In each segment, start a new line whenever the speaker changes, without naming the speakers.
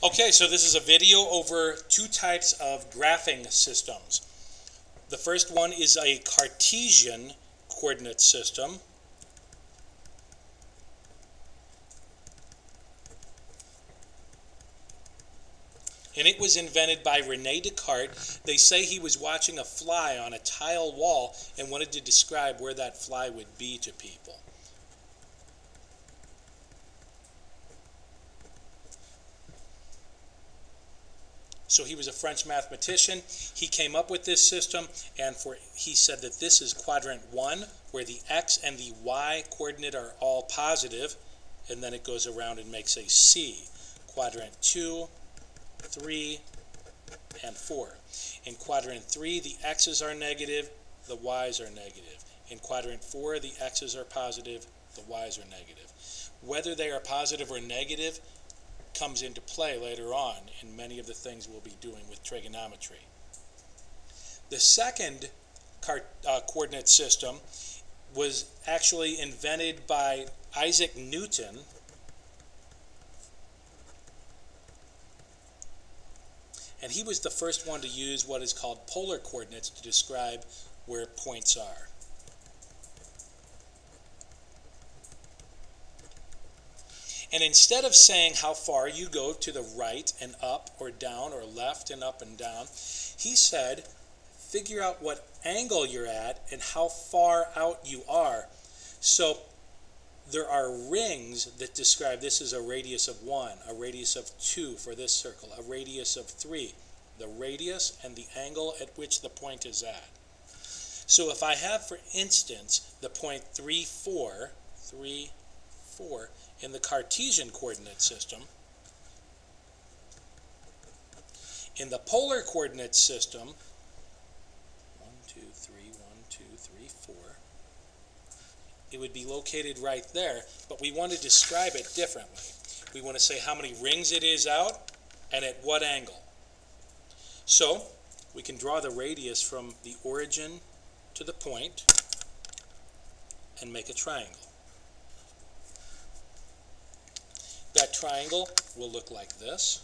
Okay, so this is a video over two types of graphing systems. The first one is a Cartesian coordinate system. And it was invented by Rene Descartes. They say he was watching a fly on a tile wall and wanted to describe where that fly would be to people. So he was a French mathematician. He came up with this system, and he said that this is quadrant 1, where the x and the y coordinate are all positive, and then it goes around and makes a C. Quadrant 2, 3, and 4. In quadrant 3, the x's are negative, the y's are negative. In quadrant 4, the x's are positive, the y's are negative. Whether they are positive or negative comes into play later on in many of the things we'll be doing with trigonometry. The second coordinate system was actually invented by Isaac Newton, and he was the first one to use what is called polar coordinates to describe where points are. And instead of saying how far you go to the right and up or down or left and up and down, he said, figure out what angle you're at and how far out you are. So there are rings that describe this is a radius of 1, a radius of 2 for this circle, a radius of 3, the radius and the angle at which the point is at. So if I have, for instance, the point 3, 4, in the Cartesian coordinate system, in the polar coordinate system, 1, 2, 3, 1, 2, 3, 4, it would be located right there, but we want to describe it differently. We want to say how many rings it is out and at what angle. So we can draw the radius from the origin to the point and make a triangle. That triangle will look like this,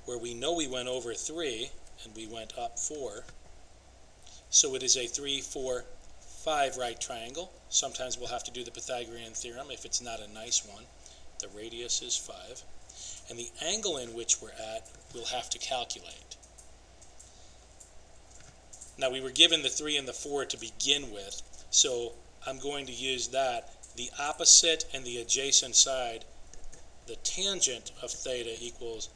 where we know we went over 3 and we went up 4. So it is a 3, 4, 5 right triangle. Sometimes we'll have to do the Pythagorean theorem if it's not a nice one. The radius is 5. And the angle in which we're at, we'll have to calculate. Now we were given the 3 and the 4 to begin with, so I'm going to use that. The opposite and the adjacent side, the tangent of theta equals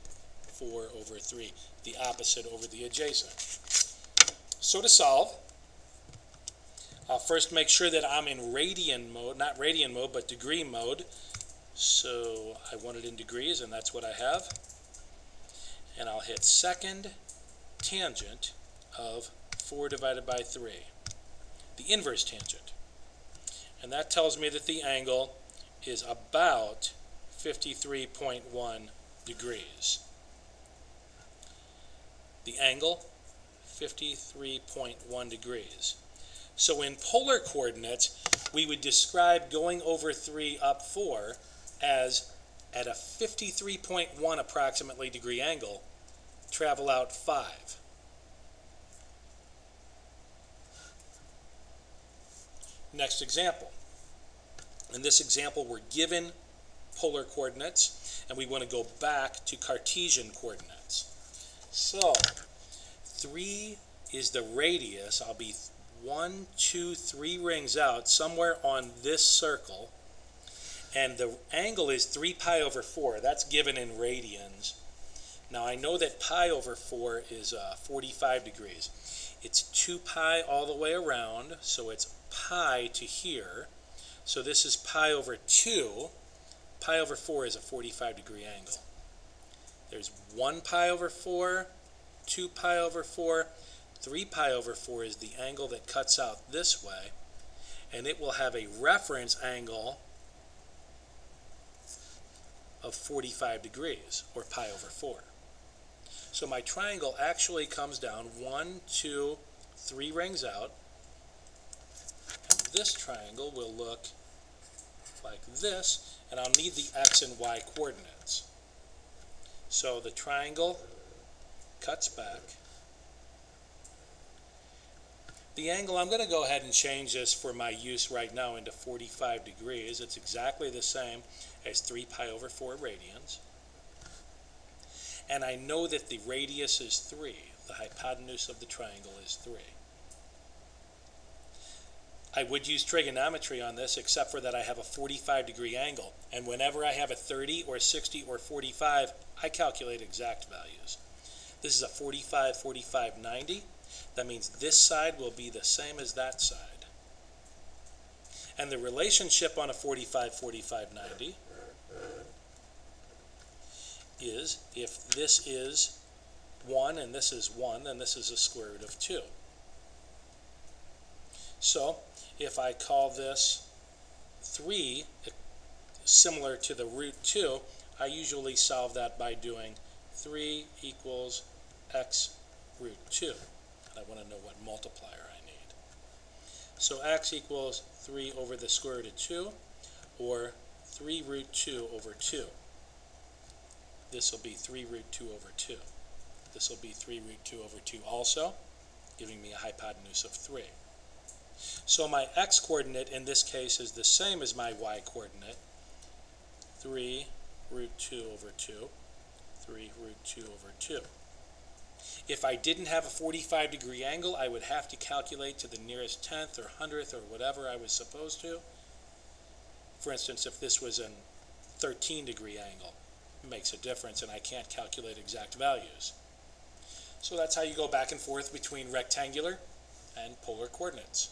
4 over 3, the opposite over the adjacent. So to solve, I'll first make sure that I'm in radian mode, not radian mode, but degree mode. So I want it in degrees, and that's what I have. And I'll hit second tangent of 4 divided by 3, the inverse tangent. And that tells me that the angle is about 53.1 degrees. The angle, 53.1 degrees. So in polar coordinates, we would describe going over 3 up 4 as at a 53.1 approximately degree angle, travel out 5. Next example. In this example, we're given polar coordinates, and we want to go back to Cartesian coordinates. So 3 is the radius. I'll be 1, 2, 3 rings out somewhere on this circle, and the angle is 3 pi over 4. That's given in radians. Now I know that pi over 4 is 45 degrees. It's 2 pi all the way around, so it's pi to here. So this is pi over 2. Pi over 4 is a 45 degree angle. There's 1 pi over 4, 2 pi over 4, 3 pi over 4 is the angle that cuts out this way, and it will have a reference angle of 45 degrees, or pi over 4. So my triangle actually comes down 1, 2, 3 rings out, and this triangle will look like this, and I'll need the x and y coordinates. So the triangle cuts back. The angle, I'm going to go ahead and change this for my use right now into 45 degrees. It's exactly the same as 3 pi over 4 radians. And I know that the radius is 3. The hypotenuse of the triangle is 3. I would use trigonometry on this, except for that I have a 45-degree angle. And whenever I have a 30 or 60 or 45, I calculate exact values. This is a 45, 45, 90. That means this side will be the same as that side. And the relationship on a 45, 45, 90 is if this is 1 and this is 1, then this is the square root of 2. So if I call this 3, similar to the root 2, I usually solve that by doing 3 equals x root 2. I want to know what multiplier I need. So x equals 3 over the square root of 2, or 3 root 2 over 2. This will be 3 root 2 over 2. This will be 3 root 2 over 2 also, giving me a hypotenuse of 3. So my x-coordinate in this case is the same as my y-coordinate, 3 root 2 over 2, 3 root 2 over 2. If I didn't have a 45-degree angle, I would have to calculate to the nearest 10th or 100th or whatever I was supposed to. For instance, if this was a 13-degree angle, it makes a difference and I can't calculate exact values. So that's how you go back and forth between rectangular and polar coordinates.